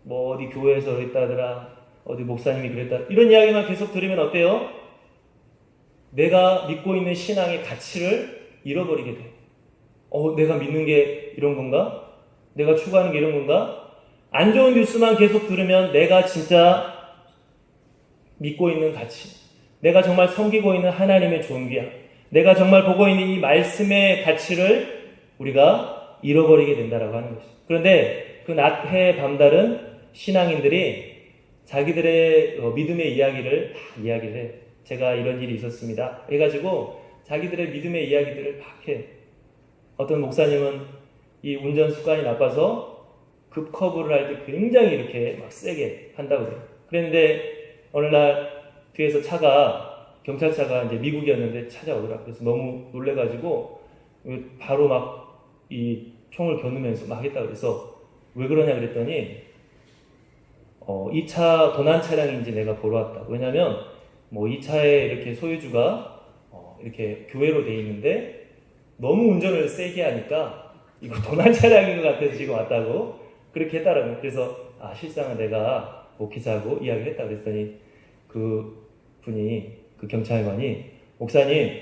뭐 어디 교회에서 그랬다더라, 어디 목사님이 그랬다, 이런 이야기만 계속 들으면 어때요? 내가 믿고 있는 신앙의 가치를 잃어버리게 돼요. 내가 믿는 게 이런 건가? 내가 추구하는 게 이런 건가? 안 좋은 뉴스만 계속 들으면 내가 진짜 믿고 있는 가치, 내가 정말 섬기고 있는 하나님의 존귀함, 내가 정말 보고 있는 이 말씀의 가치를 우리가 잃어버리게 된다라고 하는 것이죠. 그런데 그 낮, 해, 밤다른 신앙인들이 자기들의 믿음의 이야기를 다 이야기를 해요. 제가 이런 일이 있었습니다 해가지고 자기들의 믿음의 이야기들을 막 해요. 어떤 목사님은 이 운전 습관이 나빠서 급 커브를 할 때 굉장히 이렇게 막 세게 한다고 그래요. 그랬는데 어느 날 뒤에서 경찰차가 이제 미국이었는데 찾아오더라고요. 그래서 너무 놀래가지고 바로 막 이 총을 겨누면서 막 했다고 그래서 왜 그러냐 그랬더니 이 차 도난 차량인지 내가 보러 왔다. 왜냐면 뭐 이 차에 이렇게 소유주가 이렇게 교회로 돼 있는데 너무 운전을 세게 하니까 이거 도난 차량인 것 같아서 지금 왔다고 그렇게 했다라고. 그래서 실상은 내가 목회자하고 이야기를 했다 그랬더니 그 분이, 그 경찰관이, 목사님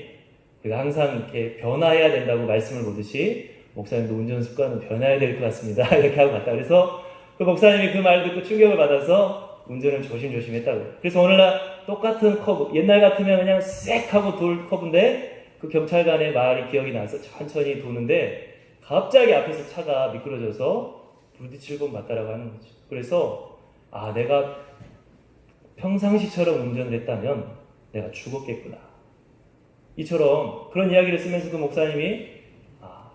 제가 항상 이렇게 변화해야 된다고 말씀을 보듯이 목사님도 운전 습관은 변화해야 될 것 같습니다 이렇게 하고 갔다. 그래서 그 목사님이 그 말 듣고 충격을 받아서 운전을 조심조심 했다고. 그래서 오늘날 똑같은 커브, 옛날 같으면 그냥 쌔ක් 하고 돌 커브인데 그 경찰관의 말이 기억이 나서 천천히 도는데 갑자기 앞에서 차가 미끄러져서 부딪힐 것 같다라고 하는 거죠. 그래서 내가 평상시처럼 운전을 했다면 내가 죽었겠구나. 이처럼 그런 이야기를 쓰면서 그 목사님이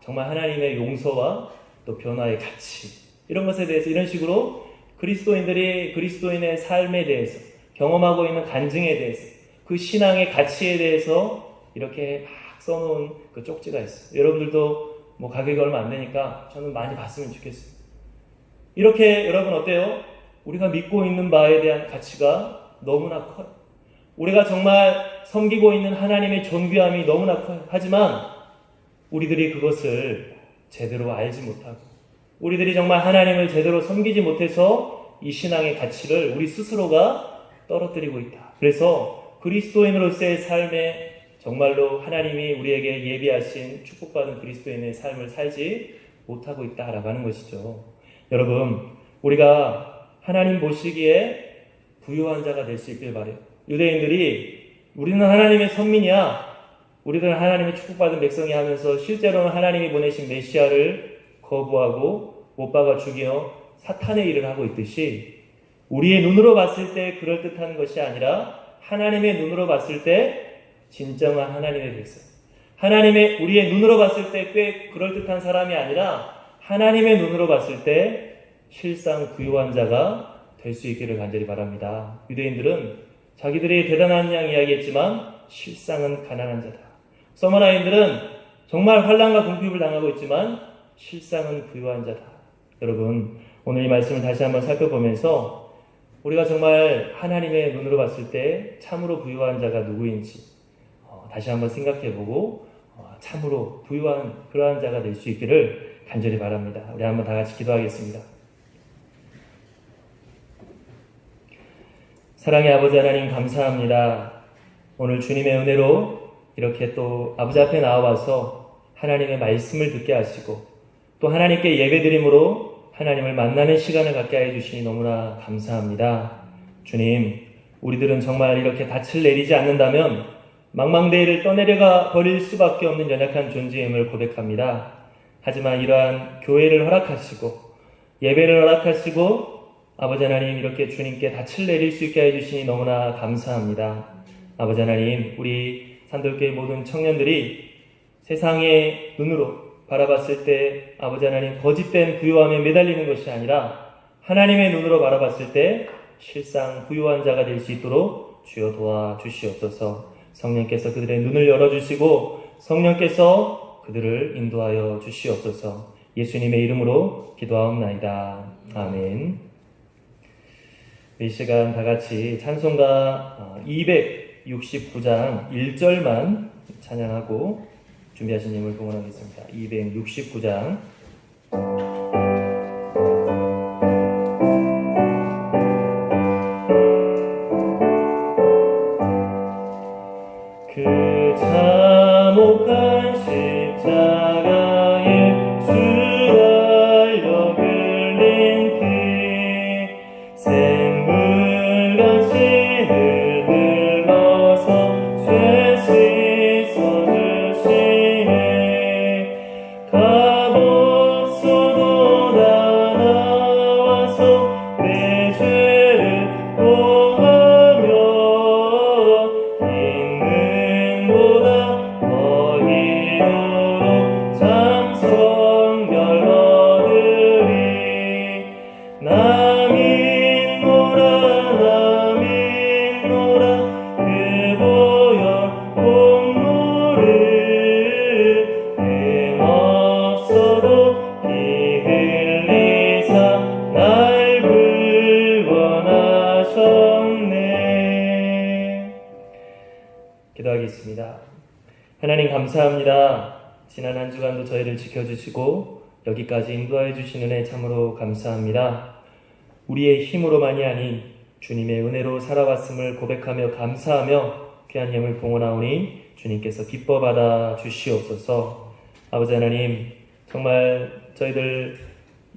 정말 하나님의 용서와 또 변화의 가치, 이런 것에 대해서 이런 식으로 그리스도인들이 그리스도인의 삶에 대해서 경험하고 있는 간증에 대해서 그 신앙의 가치에 대해서 이렇게 막 써놓은 그 쪽지가 있어요. 여러분들도 뭐 가격이 얼마 안 되니까 저는 많이 봤으면 좋겠어요. 이렇게 여러분 어때요? 우리가 믿고 있는 바에 대한 가치가 너무나 커요. 우리가 정말 섬기고 있는 하나님의 존귀함이 너무나 커요. 하지만 우리들이 그것을 제대로 알지 못하고 우리들이 정말 하나님을 제대로 섬기지 못해서 이 신앙의 가치를 우리 스스로가 떨어뜨리고 있다. 그래서 그리스도인으로서의 삶에 정말로 하나님이 우리에게 예비하신 축복받은 그리스도인의 삶을 살지 못하고 있다라고 하는 것이죠. 여러분, 우리가 하나님 보시기에 부유한 자가 될 수 있길 바라요. 유대인들이 우리는 하나님의 선민이야, 우리들은 하나님의 축복받은 백성이 하면서 실제로는 하나님이 보내신 메시아를 거부하고 못 박아 죽여 사탄의 일을 하고 있듯이 우리의 눈으로 봤을 때 그럴듯한 것이 아니라 하나님의 눈으로 봤을 때 진정한 하나님의 백성, 우리의 눈으로 봤을 때 꽤 그럴듯한 사람이 아니라 하나님의 눈으로 봤을 때 실상 부유한 자가 될 수 있기를 간절히 바랍니다. 유대인들은 자기들이 대단한 양 이야기했지만 실상은 가난한 자다. 서머나인들은 정말 환난과 궁핍을 당하고 있지만 실상은 부유한 자다. 여러분, 오늘 이 말씀을 다시 한번 살펴보면서 우리가 정말 하나님의 눈으로 봤을 때 참으로 부유한 자가 누구인지 다시 한번 생각해보고 참으로 부유한 그러한 자가 될 수 있기를 간절히 바랍니다. 우리 한번 다 같이 기도하겠습니다. 사랑의 아버지 하나님, 감사합니다. 오늘 주님의 은혜로 이렇게 또 아버지 앞에 나와서 하나님의 말씀을 듣게 하시고 또 하나님께 예배드림으로 하나님을 만나는 시간을 갖게 해주시니 너무나 감사합니다. 주님, 우리들은 정말 이렇게 닻을 내리지 않는다면 망망대해를 떠내려가 버릴 수밖에 없는 연약한 존재임을 고백합니다. 하지만 이러한 교회를 허락하시고 예배를 허락하시고 아버지 하나님, 이렇게 주님께 닻을 내릴 수 있게 해주시니 너무나 감사합니다. 아버지 하나님, 우리 산돌교회 모든 청년들이 세상의 눈으로 바라봤을 때 아버지 하나님 거짓된 부유함에 매달리는 것이 아니라 하나님의 눈으로 바라봤을 때 실상 부유한 자가 될 수 있도록 주여 도와주시옵소서. 성령께서 그들의 눈을 열어주시고 성령께서 그들을 인도하여 주시옵소서. 예수님의 이름으로 기도하옵나이다. 아멘. 이 시간 다 같이 찬송가 269장 1절만 찬양하고 준비하신 예물 봉헌하겠습니다. 269장 그 참혹한 십자가에 주 달려 흘린 피 생물같이 늘 흘러서 죄 씻어주시네. 값없어도 다 나와서 내 죄를 보하며 보다 너희로 참성결 얻으리. 나민노라 그 보혈 공로를 흠없어도 피 흘리사 날 구원하셨네. 기도하겠습니다. 하나님 감사합니다. 지난 한 주간도 저희를 지켜주시고 여기까지 인도하여 주신 은혜 참으로 감사합니다. 우리의 힘으로만이 아닌 주님의 은혜로 살아왔음을 고백하며 감사하며 귀한 예물 봉헌하오니 주님께서 기뻐 받아 주시옵소서. 아버지 하나님, 정말 저희들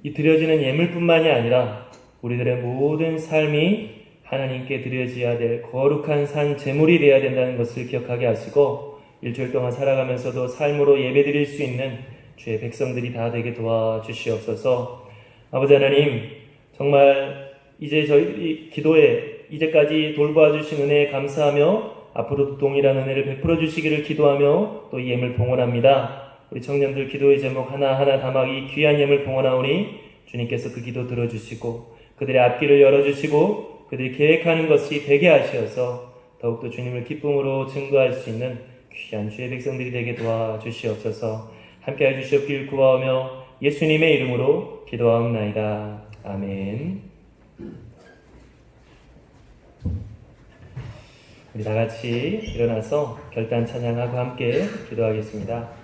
이 드려지는 예물뿐만이 아니라 우리들의 모든 삶이 하나님께 드려져야 될 거룩한 산 제물이 되어야 된다는 것을 기억하게 하시고 일주일 동안 살아가면서도 삶으로 예배드릴 수 있는 주의 백성들이 다 되게 도와주시옵소서. 아버지 하나님, 정말 이제 저희 기도에 이제까지 돌보아 주신 은혜에 감사하며 앞으로도 동일한 은혜를 베풀어 주시기를 기도하며 또 이 예물 봉헌합니다. 우리 청년들 기도의 제목 하나하나 담아 이 귀한 예물 봉헌하오니 주님께서 그 기도 들어주시고 그들의 앞길을 열어주시고 그들이 계획하는 것이 되게 하시어서 더욱더 주님을 기쁨으로 증거할 수 있는 귀한 주의 백성들이 되게 도와주시옵소서. 함께해 주시옵길 구하오며 예수님의 이름으로 기도하옵나이다. 아멘. 우리 다같이 일어나서 결단 찬양하고 함께 기도하겠습니다.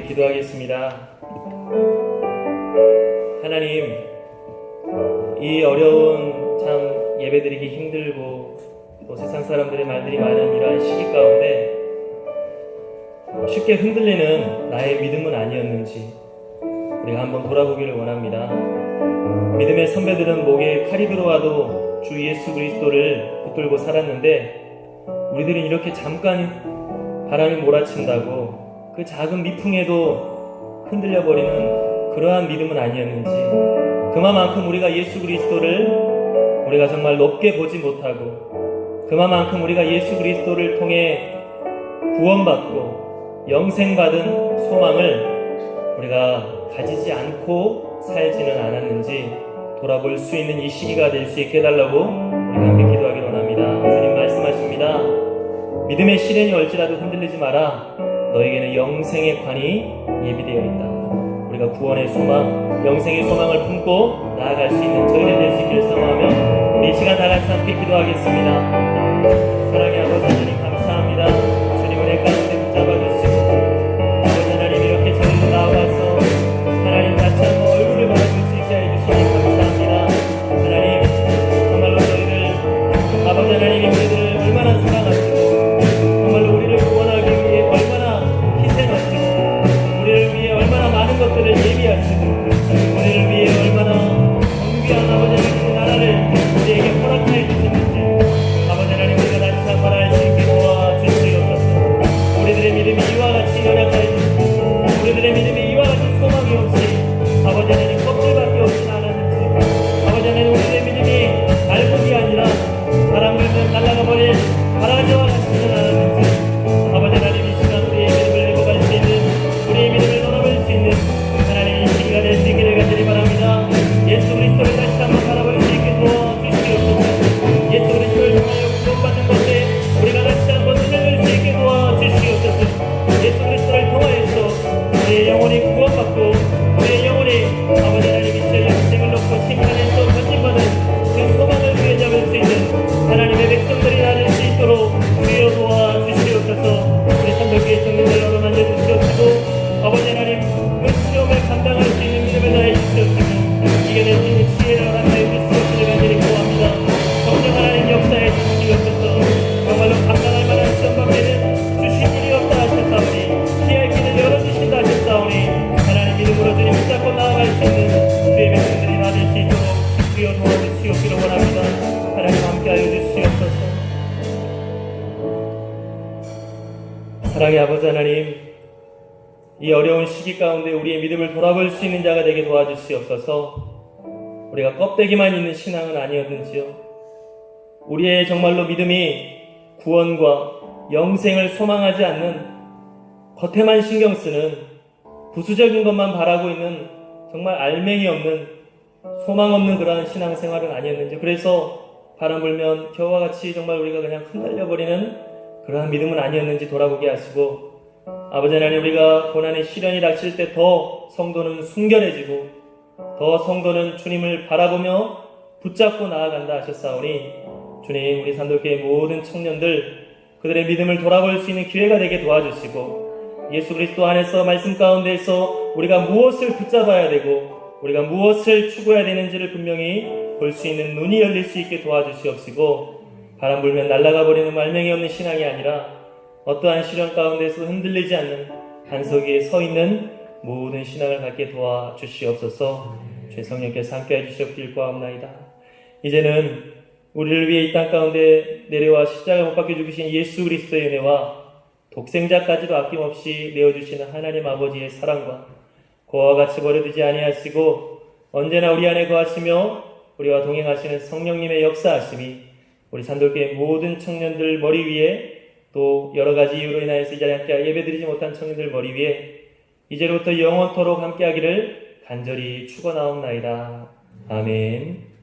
기도하겠습니다. 하나님, 이 어려운 참 예배드리기 힘들고 또 세상 사람들의 말들이 많은 이러한 시기 가운데 쉽게 흔들리는 나의 믿음은 아니었는지 우리가 한번 돌아보기를 원합니다. 믿음의 선배들은 목에 칼이 들어와도 주 예수 그리스도를 붙들고 살았는데 우리들은 이렇게 잠깐 바람이 몰아친다고 그 작은 미풍에도 흔들려 버리는 그러한 믿음은 아니었는지, 그만큼 우리가 예수 그리스도를 우리가 정말 높게 보지 못하고, 그만큼 우리가 예수 그리스도를 통해 구원받고 영생받은 소망을 우리가 가지지 않고 살지는 않았는지 돌아볼 수 있는 이 시기가 될 수 있게 해달라고 우리가 함께 기도하기를 원합니다. 주님 말씀하십니다. 믿음의 시련이 올지라도 흔들리지 마라. 너에게는 영생의 관이 예비되어 있다. 우리가 구원의 소망, 영생의 소망을 품고 나아갈 수 있는 저희들 될 수 있기를 사모하며 우리 이 시간 다 같이 함께 기도하겠습니다. 사랑의 아버지 하나님 감사합니다. 주님 은혜 가운데 붙잡아주시고 아버지 하나님 이렇게 저희들 나아가서 하나님 다시 한번 얼굴을 바라볼 수 있게 해주시니 감사합니다. 하나님 정말로 저희를 아버지 하나님이 우리들을 얼마나 사랑하시고 정말로 우리를 구원하기 위해 얼마나 희생하시고 우리를 위해 얼마나 많은 것들을 예비하시고 우리를 위해 얼마나 존귀한 아버지 하나님의 나라를 우리에게 허락하여 주셨는지 아버지 하나님 우리가 다시 한번 알 수 있게 도와주시옵소서. 우리들의 믿음이 이와 같이 연약하여 주시고 우리들의 믿음이 이와 같이 소망이 없이 아버지 하나님 껍질밖에 없진 않았는지 아버지 하나님 우리들의 믿음이 날복이 아니라 바람 불면 날아가 버릴 바라지와 같지는 않았는지 아버지 하나님 이 시간 우리의 믿음을 회복할 수 있는 우리의 믿음을 돌아볼 수 있는 하나님 이 시기가 될 수 있기를 간절히 바랍니다. 예수 그리스도를 다시 한번 바라볼 수 있게 도와주시옵소서. 예수 그리스도를 통하여 구원받는 것에 우리가 다시 한번 눈을 뜰 수 있게 도와주시옵소서. 예수 그리스도를 통하여서 우리의 영혼이 구원받고 우리의 영혼이 아버지 하나님 이 시대 영생을 놓고 심판에서 건진받은 그 소망을 위해 잡을 수 있는 하나님의 백성들이 나를 수 있도록 주여 도와주시옵소서. 우리 선덕교회 청년들 너로 만져주시옵시고 아버지 하나님 그 시험을 감당할 수 있는 믿음을 다해 주시옵시고 이겨낼 수 있는 지혜를 허락하여 주시옵기를 간절히 구합니다. 성령 하나님 역사해 주시옵소서. 정말로 감당할 만한 시험 밖에는 주신 일이 없다 하셨사오니 피할 길을 열어주신다 하셨사오니 하나님 믿음으로 주님 붙잡고 나아갈 수 있는 주의 백성들이 다 될 수 있도록 주여 도와주시옵기를 원합니다. 하나님 함께하여 주시옵소서. 사랑의 아버지 하나님, 이 어려운 시기 가운데 우리의 믿음을 돌아볼 수 있는 자가 되게 도와주시옵소서. 우리가 껍데기만 있는 신앙은 아니었는지요. 우리의 정말로 믿음이 구원과 영생을 소망하지 않는 겉에만 신경 쓰는 부수적인 것만 바라고 있는 정말 알맹이 없는 소망 없는 그러한 신앙생활은 아니었는지, 그래서 바람 불면 겨우와 같이 정말 우리가 그냥 흩날려버리는 그러한 믿음은 아니었는지 돌아보게 하시고 아버지 하나님 우리가 고난의 시련이 닥칠 때 더 성도는 순결해지고 더 성도는 주님을 바라보며 붙잡고 나아간다 하셨사오니 주님 우리 산돌교회 모든 청년들 그들의 믿음을 돌아볼 수 있는 기회가 되게 도와주시고 예수 그리스도 안에서 말씀 가운데에서 우리가 무엇을 붙잡아야 되고 우리가 무엇을 추구해야 되는지를 분명히 볼 수 있는 눈이 열릴 수 있게 도와주시옵시고 바람 불면 날아가 버리는 말명이 없는 신앙이 아니라 어떠한 시련 가운데서 흔들리지 않는 반석 위에 서 있는 모든 신앙을 갖게 도와주시옵소서. 주의 성령께서 함께 해주시옵길 구하옵나이다. 이제는 우리를 위해 이 땅 가운데 내려와 십자가에 못 박혀 죽으신 예수 그리스도의 은혜와 독생자까지도 아낌없이 내어주시는 하나님 아버지의 사랑과 그와 같이 버려두지 아니하시고 언제나 우리 안에 거하시며 우리와 동행하시는 성령님의 역사하심이 우리 산돌교회 모든 청년들 머리 위에 또 여러 가지 이유로 인하여서 이 자리에 함께 예배드리지 못한 청년들 머리 위에 이제로부터 영원토록 함께하기를 간절히 축원하옵나이다. 아멘.